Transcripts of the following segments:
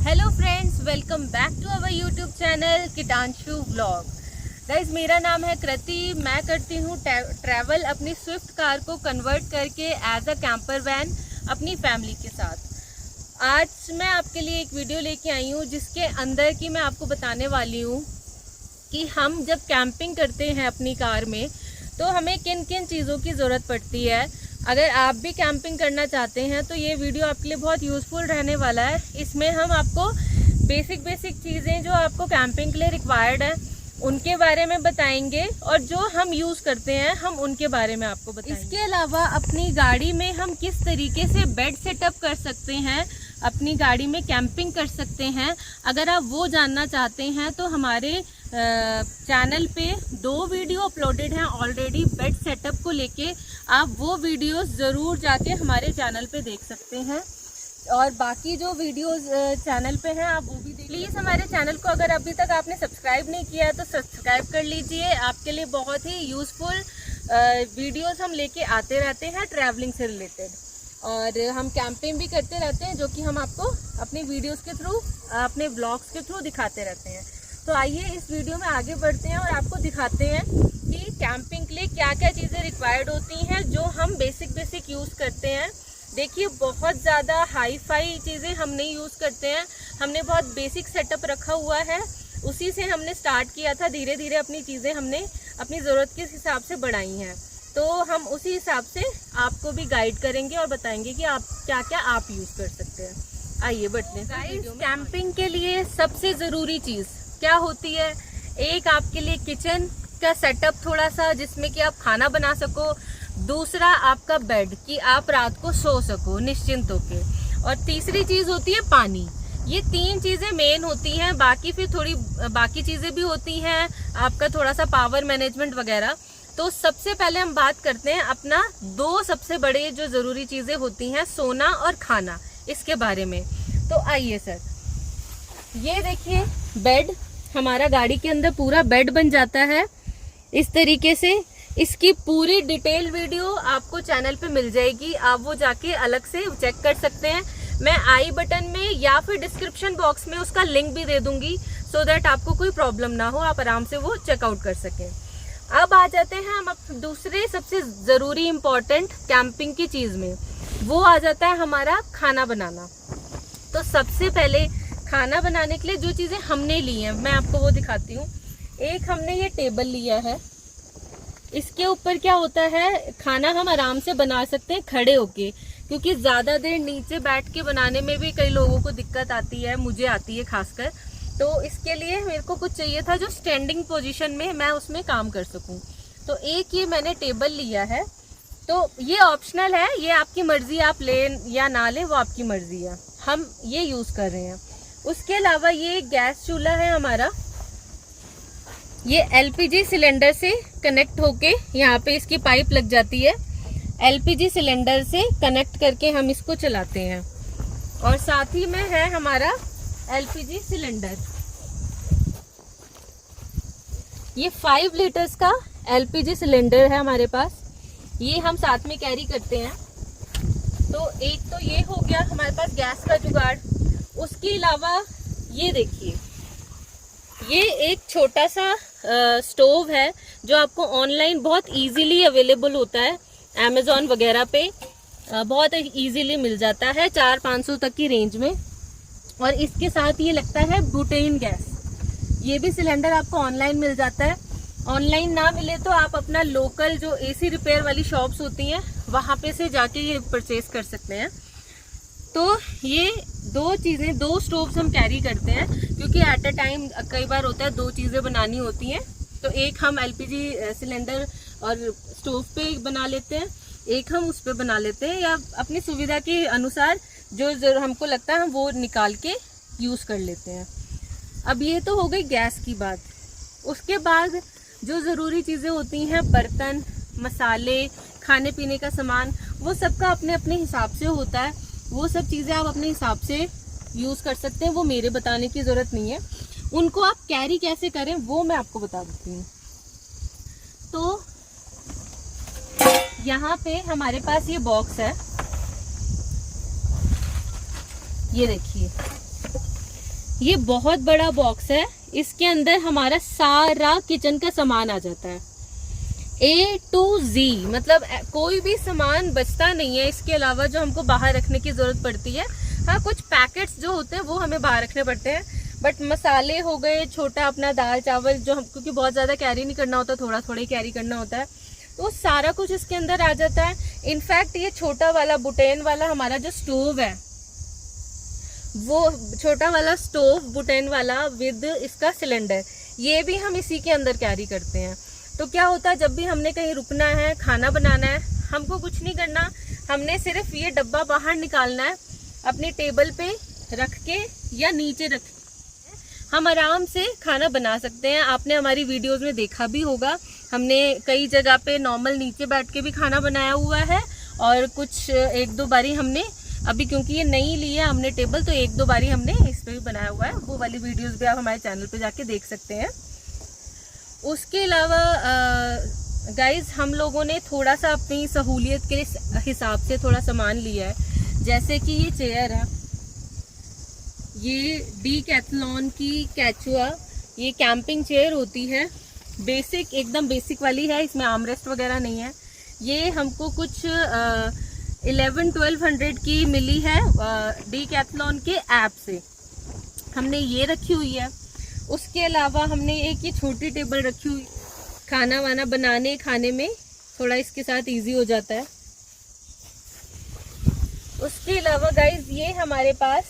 Hello friends, welcome back to our YouTube channel Kitanshu vlog. Guys, मेरा नाम है कृति। मैं करती हूँ ट्रैवल अपनी स्विफ्ट कार को कन्वर्ट करके एज अ कैंपर वैन अपनी फैमिली के साथ। आज मैं आपके लिए एक वीडियो लेके आई हूँ जिसके अंदर की मैं आपको बताने वाली हूँ कि हम जब कैंपिंग करते हैं अपनी कार में तो हमें किन किन चीज़ों की ज़रूरत पड़ती है। अगर आप भी कैंपिंग करना चाहते हैं तो ये वीडियो आपके लिए बहुत यूज़फुल रहने वाला है। इसमें हम आपको बेसिक चीज़ें जो आपको कैंपिंग के लिए रिक्वायर्ड है उनके बारे में बताएंगे और जो हम यूज़ करते हैं हम उनके बारे में आपको बताएंगे। इसके अलावा अपनी गाड़ी में हम किस तरीके से बेड सेटअप कर सकते हैं, अपनी गाड़ी में कैंपिंग कर सकते हैं, अगर आप वो जानना चाहते हैं तो हमारे चैनल पे 2 वीडियो अपलोडेड हैं ऑलरेडी बेड सेटअप को लेके। आप वो वीडियो ज़रूर जाके हमारे चैनल पे देख सकते हैं और बाकी जो वीडियोस चैनल पे हैं आप वो भी देख। प्लीज़ हमारे चैनल को अगर अभी तक आपने सब्सक्राइब नहीं किया है तो सब्सक्राइब कर लीजिए। आपके लिए बहुत ही यूज़फुल वीडियोस हम लेके आते रहते हैं ट्रैवलिंग से रिलेटेड, और हम कैंपिंग भी करते रहते हैं जो कि हम आपको अपनी वीडियोस के थ्रू, अपने ब्लॉग्स के थ्रू दिखाते रहते हैं। तो आइए इस वीडियो में आगे बढ़ते हैं और आपको दिखाते हैं कि कैंपिंग के लिए क्या क्या चीज़ें रिक्वायर्ड होती हैं जो हम बेसिक यूज़ करते हैं। देखिए, बहुत ज़्यादा हाई फाई चीज़ें हम नहीं यूज़ करते हैं, हमने बहुत बेसिक सेटअप रखा हुआ है, उसी से हमने स्टार्ट किया था। धीरे धीरे अपनी चीज़ें हमने अपनी ज़रूरत के हिसाब से बढ़ाई हैं, तो हम उसी हिसाब से आपको भी गाइड करेंगे और बताएंगे कि आप क्या क्या आप यूज़ कर सकते हैं। आइए बढ़ते हैं। कैंपिंग के लिए सबसे ज़रूरी चीज़ क्या होती है? एक आपके लिए किचन का सेटअप थोड़ा सा जिसमें कि आप खाना बना सको, दूसरा आपका बेड कि आप रात को सो सको निश्चिंत होके, और तीसरी चीज़ होती है पानी। ये 3 चीज़ें मेन होती हैं, बाकी फिर थोड़ी बाकी चीज़ें भी होती हैं, आपका थोड़ा सा पावर मैनेजमेंट वगैरह। तो सबसे पहले हम बात करते हैं अपना 2 सबसे बड़े जो ज़रूरी चीज़ें होती हैं, सोना और खाना, इसके बारे में। तो आइए सर, ये देखिए बेड, हमारा गाड़ी के अंदर पूरा बेड बन जाता है इस तरीके से। इसकी पूरी डिटेल वीडियो आपको चैनल पे मिल जाएगी, आप वो जाके अलग से चेक कर सकते हैं। मैं आई बटन में या फिर डिस्क्रिप्शन बॉक्स में उसका लिंक भी दे दूंगी सो दैट आपको कोई प्रॉब्लम ना हो, आप आराम से वो चेकआउट कर सकें। अब आ जाते हैं हम दूसरे सबसे ज़रूरी इम्पोर्टेंट कैंपिंग की चीज़ में, वो आ जाता है हमारा खाना बनाना। तो सबसे पहले खाना बनाने के लिए जो चीज़ें हमने ली हैं मैं आपको वो दिखाती हूँ। एक हमने ये टेबल लिया है, इसके ऊपर क्या होता है, खाना हम आराम से बना सकते हैं खड़े होके, क्योंकि ज़्यादा देर नीचे बैठ के बनाने में भी कई लोगों को दिक्कत आती है, मुझे आती है खासकर। तो इसके लिए मेरे को कुछ चाहिए था जो स्टैंडिंग पोजीशन में मैं उसमें काम कर सकूं। तो एक ये मैंने टेबल लिया है, तो ये ऑप्शनल है, ये आपकी मर्जी, आप लें या ना लें वो आपकी मर्जी है, हम ये यूज़ कर रहे हैं। उसके अलावा ये गैस चूल्हा है हमारा, ये एलपीजी सिलेंडर से कनेक्ट होके यहाँ पे इसकी पाइप लग जाती है, एलपीजी सिलेंडर से कनेक्ट करके हम इसको चलाते हैं। और साथ ही में है हमारा एलपीजी सिलेंडर, ये 5 लीटर्स का एलपीजी सिलेंडर है हमारे पास, ये हम साथ में कैरी करते हैं। तो एक तो ये हो गया हमारे पास गैस का जुगाड़। उसके अलावा ये देखिए, ये एक छोटा सा स्टोव है जो आपको ऑनलाइन बहुत इजीली अवेलेबल होता है, अमेज़ॉन वगैरह पे बहुत इजीली मिल जाता है 400-500 तक की रेंज में। और इसके साथ ये लगता है ब्यूटेन गैस, ये भी सिलेंडर आपको ऑनलाइन मिल जाता है। ऑनलाइन ना मिले तो आप अपना लोकल जो एसी रिपेयर वाली शॉप्स होती हैं वहाँ पे से जाके ये परचेज कर सकते हैं। तो ये 2 चीज़ें, 2 स्टोव्स हम कैरी करते हैं, क्योंकि एट अ टाइम कई बार होता है 2 चीज़ें बनानी होती हैं। तो एक हम एलपीजी सिलेंडर और स्टोव पे बना लेते हैं, एक हम उस पे बना लेते हैं, या अपनी सुविधा के अनुसार जो हमको लगता है हम वो निकाल के यूज़ कर लेते हैं। अब ये तो हो गई गैस की बात। उसके बाद जो ज़रूरी चीज़ें होती हैं, बर्तन, मसाले, खाने पीने का सामान, वो सबका अपने अपने हिसाब से होता है, वो सब चीज़ें आप अपने हिसाब से यूज़ कर सकते हैं, वो मेरे बताने की ज़रूरत नहीं है। उनको आप कैरी कैसे करें वो मैं आपको बता देती हूँ। तो यहाँ पे हमारे पास ये बॉक्स है, ये देखिए, ये बहुत बड़ा बॉक्स है, इसके अंदर हमारा सारा किचन का सामान आ जाता है, A to Z, मतलब कोई भी सामान बचता नहीं है इसके अलावा जो हमको बाहर रखने की जरूरत पड़ती है। हाँ, कुछ पैकेट्स जो होते हैं वो हमें बाहर रखने पड़ते हैं, बट मसाले हो गए, छोटा अपना दाल चावल जो हम, क्योंकि बहुत ज़्यादा कैरी नहीं करना होता, थोड़ा थोड़ा ही कैरी करना होता है, तो सारा कुछ इसके अंदर आ जाता है। इनफैक्ट ये छोटा वाला बुटेन वाला हमारा जो स्टोव है, वो छोटा वाला स्टोव बुटेन वाला विद इसका सिलेंडर, ये भी हम इसी के अंदर कैरी करते हैं। तो क्या होता है, जब भी हमने कहीं रुकना है, खाना बनाना है, हमको कुछ नहीं करना, हमने सिर्फ ये डब्बा बाहर निकालना है, अपनी टेबल पे रख के या नीचे रख के हम आराम से खाना बना सकते हैं। आपने हमारी वीडियोस में देखा भी होगा, हमने कई जगह पे नॉर्मल नीचे बैठ के भी खाना बनाया हुआ है, और कुछ एक दो बारी हमने, अभी क्योंकि ये नई ली है हमने टेबल, तो एक दो बारी हमने इस पे भी बनाया हुआ है। वो वाली वीडियोस भी आप हमारे चैनल पे जाके देख सकते हैं। उसके अलावा गाइज हम लोगों ने थोड़ा सा अपनी सहूलियत के हिसाब से थोड़ा सामान लिया है। जैसे कि ये चेयर है, ये डीकैथलॉन की कैचुआ, ये कैंपिंग चेयर होती है, बेसिक, एकदम बेसिक वाली है, इसमें आर्मरेस्ट वगैरह नहीं है। ये हमको कुछ 1100-1200 की मिली है डीकैथलॉन के ऐप से, हमने ये रखी हुई है। उसके अलावा हमने एक ये छोटी टेबल रखी हुई, खाना वाना बनाने खाने में थोड़ा इसके साथ इजी हो जाता है। उसके अलावा गाइज ये हमारे पास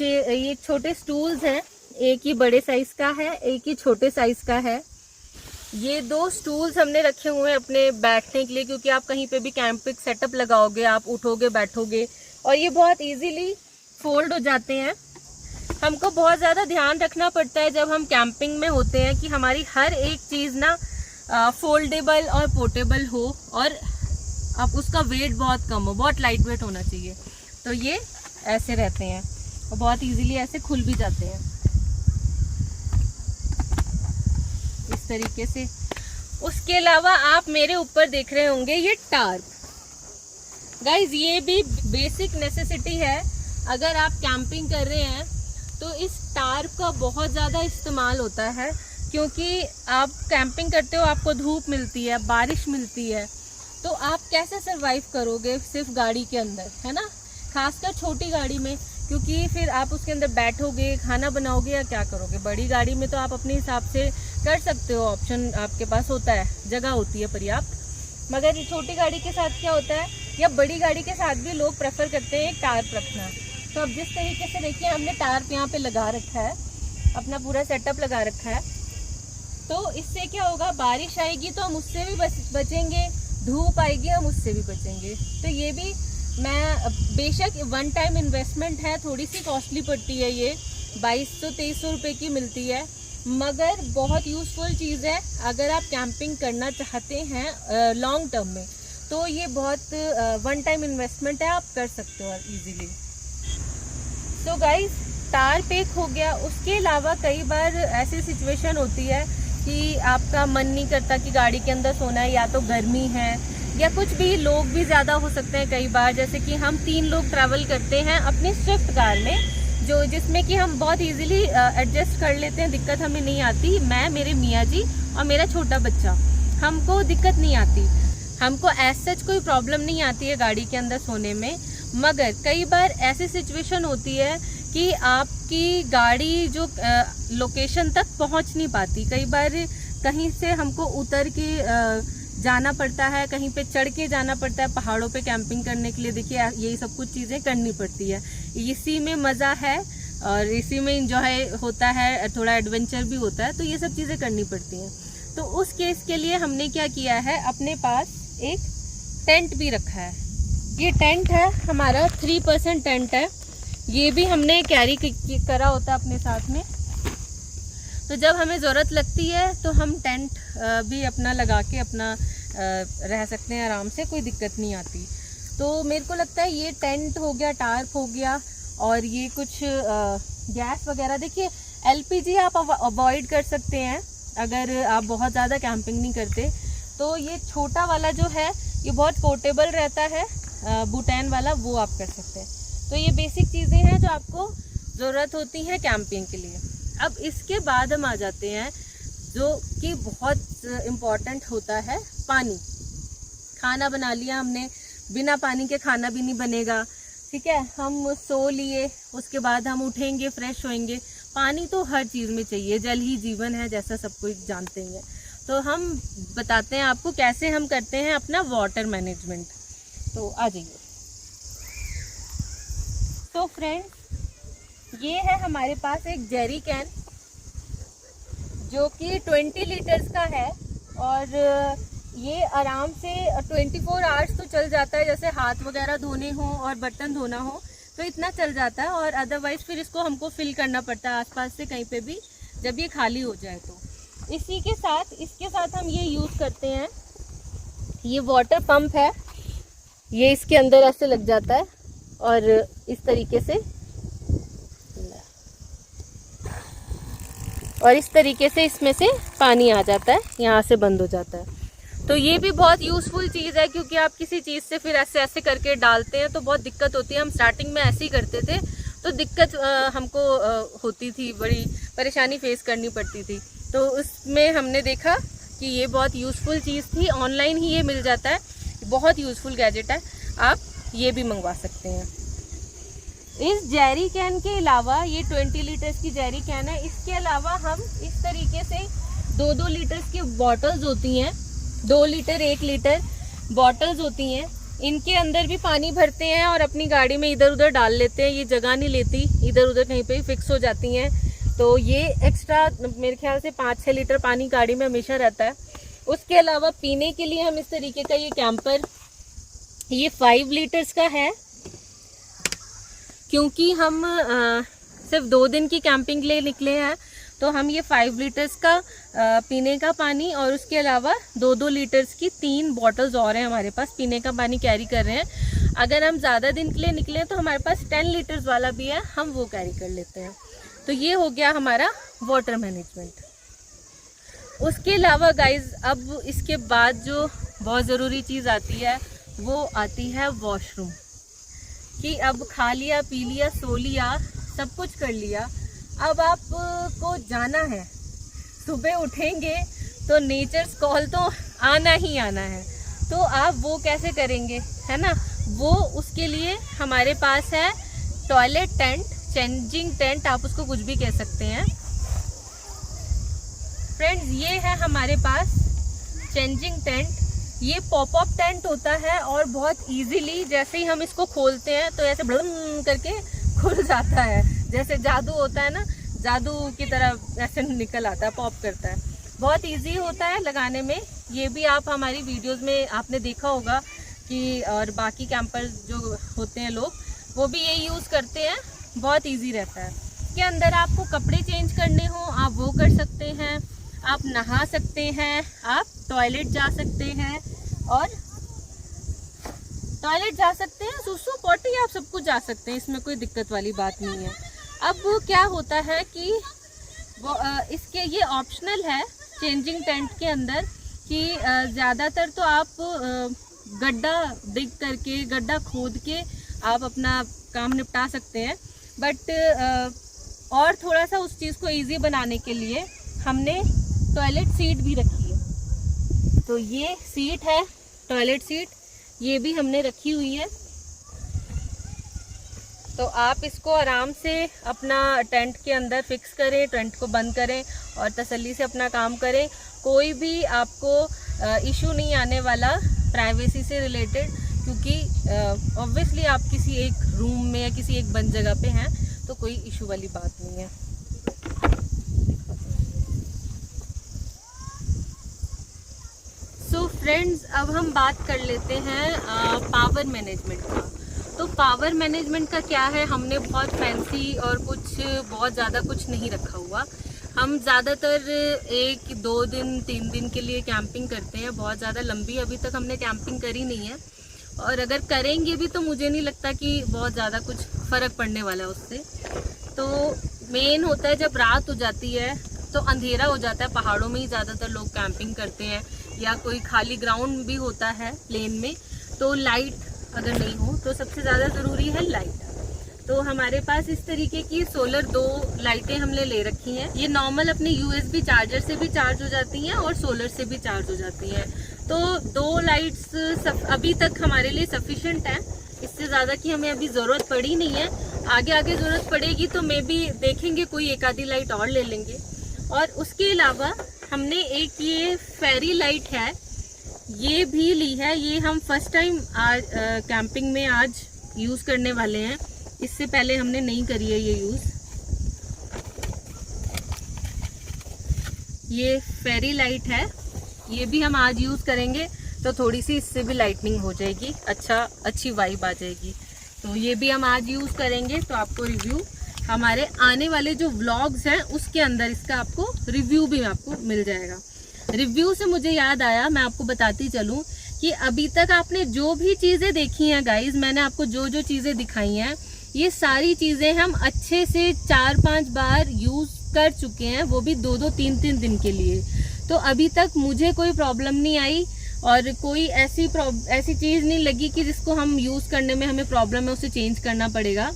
ये छोटे स्टूल्स हैं, एक ये बड़े साइज का है, एक ये छोटे साइज का है। ये दो स्टूल्स हमने रखे हुए हैं अपने बैठने के लिए, क्योंकि आप कहीं पे भी कैंपिंग सेटअप लगाओगे, आप उठोगे बैठोगे, और ये बहुत इजीली फोल्ड हो जाते हैं। हमको बहुत ज़्यादा ध्यान रखना पड़ता है जब हम कैंपिंग में होते हैं कि हमारी हर एक चीज़ ना फोल्डेबल और पोर्टेबल हो, और अब उसका वेट बहुत कम हो, बहुत लाइट वेट होना चाहिए। तो ये ऐसे रहते हैं और बहुत इजीली ऐसे खुल भी जाते हैं इस तरीके से। उसके अलावा आप मेरे ऊपर देख रहे होंगे ये टार्प। गाइज ये भी बेसिक नेसेसिटी है, अगर आप कैंपिंग कर रहे हैं तो इस टार्प का बहुत ज़्यादा इस्तेमाल होता है, क्योंकि आप कैंपिंग करते हो, आपको धूप मिलती है, बारिश मिलती है, तो आप कैसे सरवाइव करोगे सिर्फ गाड़ी के अंदर, है ना, खासकर छोटी गाड़ी में, क्योंकि फिर आप उसके अंदर बैठोगे, खाना बनाओगे या क्या करोगे। बड़ी गाड़ी में तो आप अपने हिसाब से कर सकते हो, ऑप्शन आपके पास होता है, जगह होती है पर्याप्त। मगर छोटी गाड़ी के साथ क्या होता है, या बड़ी गाड़ी के साथ भी लोग प्रेफर करते हैं एक टार्प रखना। तो अब जिस तरीके से देखिए हमने टार्प यहाँ पे लगा रखा है, अपना पूरा सेटअप लगा रखा है, तो इससे क्या होगा, बारिश आएगी तो हम उससे भी बचेंगे, धूप आएगी हम उससे भी बचेंगे। तो ये भी मैं, बेशक वन टाइम इन्वेस्टमेंट है, थोड़ी सी कॉस्टली पड़ती है, ये 2200-2300 रुपये की मिलती है, मगर बहुत यूज़फुल चीज़ है अगर आप कैंपिंग करना चाहते हैं लॉन्ग टर्म में। तो ये बहुत वन टाइम इन्वेस्टमेंट है, आप कर सकते हो ईजीली। सो गाइज टार्प एक हो गया। उसके अलावा कई बार ऐसी सिचुएशन होती है कि आपका मन नहीं करता कि गाड़ी के अंदर सोना है, या तो गर्मी है या कुछ भी, लोग भी ज़्यादा हो सकते हैं कई बार। जैसे कि हम 3 लोग ट्रैवल करते हैं अपनी स्विफ्ट कार में, जिसमें कि हम बहुत इजीली एडजस्ट कर लेते हैं, दिक्कत हमें नहीं आती। मैं, मेरे मियाँ जी और मेरा छोटा बच्चा, हमको दिक्कत नहीं आती, हमको एज सच कोई प्रॉब्लम नहीं आती है गाड़ी के अंदर सोने में। मगर कई बार ऐसी सिचुएशन होती है कि आपकी गाड़ी जो लोकेशन तक पहुंच नहीं पाती, कई बार कहीं से हमको उतर के जाना पड़ता है, कहीं पे चढ़ के जाना पड़ता है पहाड़ों पे कैंपिंग करने के लिए। देखिए यही सब कुछ चीज़ें करनी पड़ती है, इसी में मज़ा है और इसी में इंजॉय होता है, थोड़ा एडवेंचर भी होता है, तो ये सब चीज़ें करनी पड़ती हैं। तो उस केस के लिए हमने क्या किया है, अपने पास एक टेंट भी रखा है। ये टेंट है हमारा 3% टेंट है, ये भी हमने कैरी करा होता है अपने साथ में। तो जब हमें ज़रूरत लगती है तो हम टेंट भी अपना लगा के अपना रह सकते हैं आराम से, कोई दिक्कत नहीं आती। तो मेरे को लगता है ये टेंट हो गया, टार्प हो गया, और ये कुछ गैस वगैरह। देखिए एलपीजी आप अवॉइड कर सकते हैं अगर आप बहुत ज़्यादा कैंपिंग नहीं करते। तो ये छोटा वाला जो है ये बहुत पोर्टेबल रहता है, बुटेन वाला, वो आप कर सकते हैं। तो ये बेसिक चीज़ें हैं जो आपको ज़रूरत होती हैं कैंपिंग के लिए। अब इसके बाद हम आ जाते हैं जो कि बहुत इम्पॉर्टेंट होता है, पानी। खाना बना लिया हमने, बिना पानी के खाना भी नहीं बनेगा, ठीक है। हम सो लिए, उसके बाद हम उठेंगे, फ्रेश होएंगे। पानी तो हर चीज़ में चाहिए, जल ही जीवन है जैसा सब कुछ जानते ही हैं। तो हम बताते हैं आपको कैसे हम करते हैं अपना वाटर मैनेजमेंट। तो आ जाइए। तो फ्रेंड्स, ये है हमारे पास एक जेरी कैन जो कि 20 लीटर्स का है, और ये आराम से 24 आवर्स तो चल जाता है। जैसे हाथ वगैरह धोने हो और बर्तन धोना हो तो इतना चल जाता है, और अदरवाइज फिर इसको हमको फिल करना पड़ता है आसपास से कहीं पे भी, जब ये खाली हो जाए तो। इसके साथ हम ये यूज़ करते हैं, ये वाटर पंप है, ये इसके अंदर ऐसे लग जाता है और इस तरीके से इसमें से पानी आ जाता है, यहाँ से बंद हो जाता है। तो ये भी बहुत यूज़फुल चीज़ है, क्योंकि आप किसी चीज़ से फिर ऐसे करके डालते हैं तो बहुत दिक्कत होती है। हम स्टार्टिंग में ऐसे ही करते थे तो दिक्कत हमको होती थी, बड़ी परेशानी फेस करनी पड़ती थी। तो उसमें हमने देखा कि ये बहुत यूज़फुल चीज़ थी। ऑनलाइन ही ये मिल जाता है, बहुत यूज़फुल गैजेट है, आप ये भी मंगवा सकते हैं। इस जेरी कैन के अलावा, ये 20 लीटर्स की जेरी कैन है, इसके अलावा हम इस तरीके से 2-2 लीटर्स की बॉटल्स होती हैं, 2 लीटर 1 लीटर बॉटल्स होती हैं, इनके अंदर भी पानी भरते हैं और अपनी गाड़ी में इधर उधर डाल लेते हैं। ये जगह नहीं लेती, इधर उधर कहीं पे फिक्स हो जाती हैं। तो ये एक्स्ट्रा मेरे ख्याल से 5-6 लीटर पानी गाड़ी में हमेशा रहता है। उसके अलावा पीने के लिए हम इस तरीके का ये कैंपर, ये 5 लीटर्स का है, क्योंकि हम सिर्फ 2 दिन की कैंपिंग के लिए निकले हैं, तो हम ये 5 लीटर्स का पीने का पानी, और उसके अलावा 2-2 लीटर्स की 3 बॉटल्स और हैं हमारे पास, पीने का पानी कैरी कर रहे हैं। अगर हम ज़्यादा दिन के लिए निकले हैं तो हमारे पास 10 लीटर्स वाला भी है, हम वो कैरी कर लेते हैं। तो ये हो गया हमारा वाटर मैनेजमेंट। उसके अलावा गाइज, अब इसके बाद जो बहुत ज़रूरी चीज़ आती है वो आती है वॉशरूम। कि अब खा लिया, पी लिया, सो लिया, सब कुछ कर लिया, अब आपको जाना है, सुबह उठेंगे तो नेचर्स कॉल तो आना ही आना है। तो आप वो कैसे करेंगे, है ना। वो उसके लिए हमारे पास है टॉयलेट टेंट, चेंजिंग टेंट, आप उसको कुछ भी कह सकते हैं। फ्रेंड्स, ये है हमारे पास चेंजिंग टेंट। ये पॉपअप टेंट होता है और बहुत इजीली जैसे ही हम इसको खोलते हैं तो ऐसे ब्लम करके खुल जाता है, जैसे जादू होता है ना, जादू की तरह ऐसे निकल आता है, पॉप करता है। बहुत इजी होता है लगाने में। ये भी आप हमारी वीडियोस में आपने देखा होगा कि, और बाकी कैंपर्स जो होते हैं लोग, वो भी ये यूज़ करते हैं। बहुत इजी रहता है। इसके अंदर आपको कपड़े चेंज करने हो आप वो कर सकते हैं, आप नहा सकते हैं, आप टॉयलेट जा सकते हैं, और टॉयलेट जा सकते हैं, सुसु पॉटी, आप सब कुछ जा सकते हैं, इसमें कोई दिक्कत वाली बात नहीं है। अब क्या होता है कि वो इसके ये ऑप्शनल है चेंजिंग टेंट के अंदर कि ज़्यादातर तो आप गड्ढा डिग करके, गड्ढा खोद के आप अपना काम निपटा सकते हैं। बट और थोड़ा सा उस चीज़ को इजी बनाने के लिए हमने टॉयलेट सीट भी रखी है। तो ये सीट है, टॉयलेट सीट, ये भी हमने रखी हुई है। तो आप इसको आराम से अपना टेंट के अंदर फिक्स करें, टेंट को बंद करें और तसल्ली से अपना काम करें। कोई भी आपको इशू नहीं आने वाला प्राइवेसी से रिलेटेड, क्योंकि ऑब्वियसली आप किसी एक रूम में या किसी एक बंद जगह पे हैं, तो कोई इशू वाली बात नहीं है। सो फ्रेंड्स, अब हम बात कर लेते हैं पावर मैनेजमेंट का। तो पावर मैनेजमेंट का क्या है, हमने बहुत फैंसी और कुछ बहुत ज़्यादा कुछ नहीं रखा हुआ। हम ज़्यादातर 1-2 दिन 3 दिन के लिए कैंपिंग करते हैं, बहुत ज़्यादा लंबी अभी तक हमने कैंपिंग करी नहीं है, और अगर करेंगे भी तो मुझे नहीं लगता कि बहुत ज़्यादा कुछ फ़र्क पड़ने वाला है उससे। तो मेन होता है जब रात हो जाती है तो अंधेरा हो जाता है, पहाड़ों में ही ज़्यादातर लोग कैंपिंग करते हैं, या कोई खाली ग्राउंड भी होता है प्लेन में, तो लाइट अगर नहीं हो तो सबसे ज़्यादा ज़रूरी है लाइट। तो हमारे पास इस तरीके की सोलर 2 लाइटें हमने ले रखी हैं। ये नॉर्मल अपने USB चार्जर से भी चार्ज हो जाती हैं और सोलर से भी चार्ज हो जाती हैं। तो 2 लाइट्स अभी तक हमारे लिए सफिशिएंट है, इससे ज़्यादा की हमें अभी ज़रूरत पड़ी नहीं है। आगे ज़रूरत पड़ेगी तो मे भी देखेंगे, कोई एक आधी लाइट और ले लेंगे। और उसके अलावा हमने एक ये फेरी लाइट है, ये भी ली है। ये हम फर्स्ट टाइम आज कैंपिंग में आज यूज़ करने वाले हैं, इससे पहले हमने नहीं करी है ये यूज़। ये फेरी लाइट है, ये भी हम आज यूज़ करेंगे, तो थोड़ी सी इससे भी लाइटनिंग हो जाएगी, अच्छी वाइब आ जाएगी। तो ये भी हम आज यूज़ करेंगे। तो आपको रिव्यू हमारे आने वाले जो व्लॉग्स हैं उसके अंदर इसका आपको रिव्यू भी आपको मिल जाएगा। रिव्यू से मुझे याद आया, मैं आपको बताती चलूँ कि अभी तक आपने जो भी चीज़ें देखी हैं गाइज, मैंने आपको जो जो चीज़ें दिखाई हैं, ये सारी चीज़ें हम अच्छे से 4-5 बार यूज़ कर चुके हैं, वो भी 2-2, 3-3 दिन के लिए। तो अभी तक मुझे कोई प्रॉब्लम नहीं आई और कोई ऐसी चीज़ नहीं लगी कि जिसको हम यूज़ करने में हमें प्रॉब्लम है, उसे चेंज करना पड़ेगा।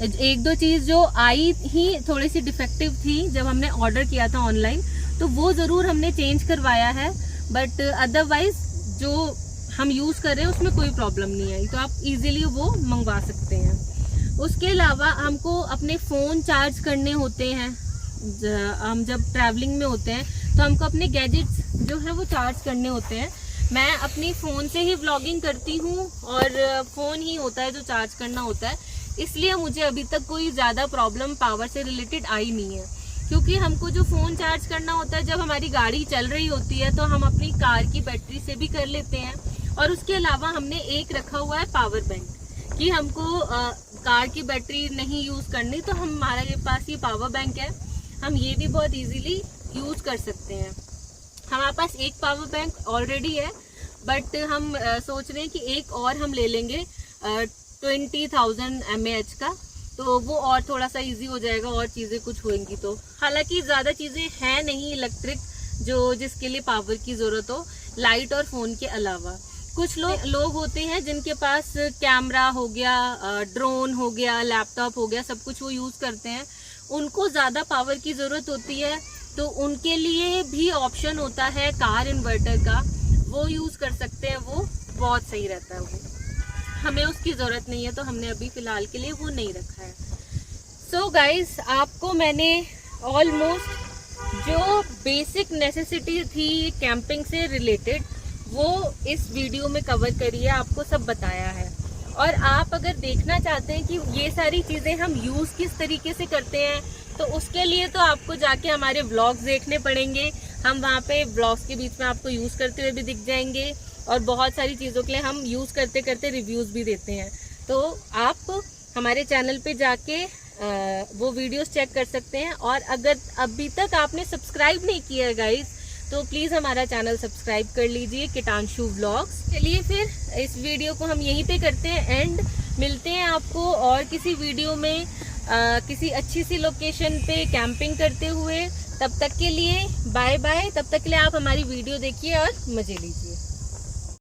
1-2 चीज़ जो आई ही थोड़ी सी डिफेक्टिव थी जब हमने ऑर्डर किया था ऑनलाइन, तो वो ज़रूर हमने चेंज करवाया है, बट अदरवाइज जो हम यूज़ कर रहे हैं उसमें कोई प्रॉब्लम नहीं आई, तो आप इजीली वो मंगवा सकते हैं। उसके अलावा हमको अपने फ़ोन चार्ज करने होते हैं, हम जब ट्रैवलिंग में होते हैं तो हमको अपने गैजेट्स जो है वो चार्ज करने होते हैं। मैं अपनी फ़ोन से ही व्लॉगिंग करती हूँ और फ़ोन ही होता है जो चार्ज करना होता है, इसलिए मुझे अभी तक कोई ज़्यादा प्रॉब्लम पावर से रिलेटेड आई नहीं है। क्योंकि हमको जो फ़ोन चार्ज करना होता है जब हमारी गाड़ी चल रही होती है, तो हम अपनी कार की बैटरी से भी कर लेते हैं। और उसके अलावा हमने एक रखा हुआ है पावर बैंक, कि हमको कार की बैटरी नहीं यूज़ करनी, तो हमारे पास ये पावर बैंक है, हम ये भी बहुत इजीली यूज़ कर सकते हैं। हमारे पास एक पावर बैंक ऑलरेडी है, बट हम सोच रहे हैं कि एक और हम ले लेंगे 20,000 mAh का, तो वो और थोड़ा सा इजी हो जाएगा और चीज़ें कुछ होंगी तो। हालांकि ज़्यादा चीज़ें हैं नहीं इलेक्ट्रिक जिसके लिए पावर की ज़रूरत हो, लाइट और फ़ोन के अलावा। कुछ लोग होते हैं जिनके पास कैमरा हो गया, ड्रोन हो गया, लैपटॉप हो गया, सब कुछ वो यूज़ करते हैं, उनको ज़्यादा पावर की ज़रूरत होती है, तो उनके लिए भी ऑप्शन होता है कार इन्वर्टर का, वो यूज़ कर सकते हैं, वो बहुत सही रहता है। वो हमें उसकी ज़रूरत नहीं है, तो हमने अभी फ़िलहाल के लिए वो नहीं रखा है। सो गाइस, आपको मैंने ऑलमोस्ट जो बेसिक नेसेसिटी थी कैंपिंग से रिलेटेड वो इस वीडियो में कवर करी है, आपको सब बताया है। और आप अगर देखना चाहते हैं कि ये सारी चीज़ें हम यूज़ किस तरीके से करते हैं, तो उसके लिए तो आपको जाके हमारे व्लॉग्स देखने पड़ेंगे। हम वहाँ पे व्लॉग्स के बीच में आपको यूज़ करते हुए भी दिख जाएंगे, और बहुत सारी चीज़ों के लिए हम यूज़ करते करते रिव्यूज़ भी देते हैं। तो आप हमारे चैनल पे जाके वो वीडियोस चेक कर सकते हैं। और अगर अभी तक आपने सब्सक्राइब नहीं किया है गाइस, तो प्लीज़ हमारा चैनल सब्सक्राइब कर लीजिए, किटांशु व्लॉग्स। चलिए फिर इस वीडियो को हम यहीं पे करते हैं एंड, मिलते हैं आपको और किसी वीडियो में किसी अच्छी सी लोकेशन पे कैंपिंग करते हुए। तब तक के लिए बाय बाय। तब तक के लिए आप हमारी वीडियो देखिए और मज़े लीजिए।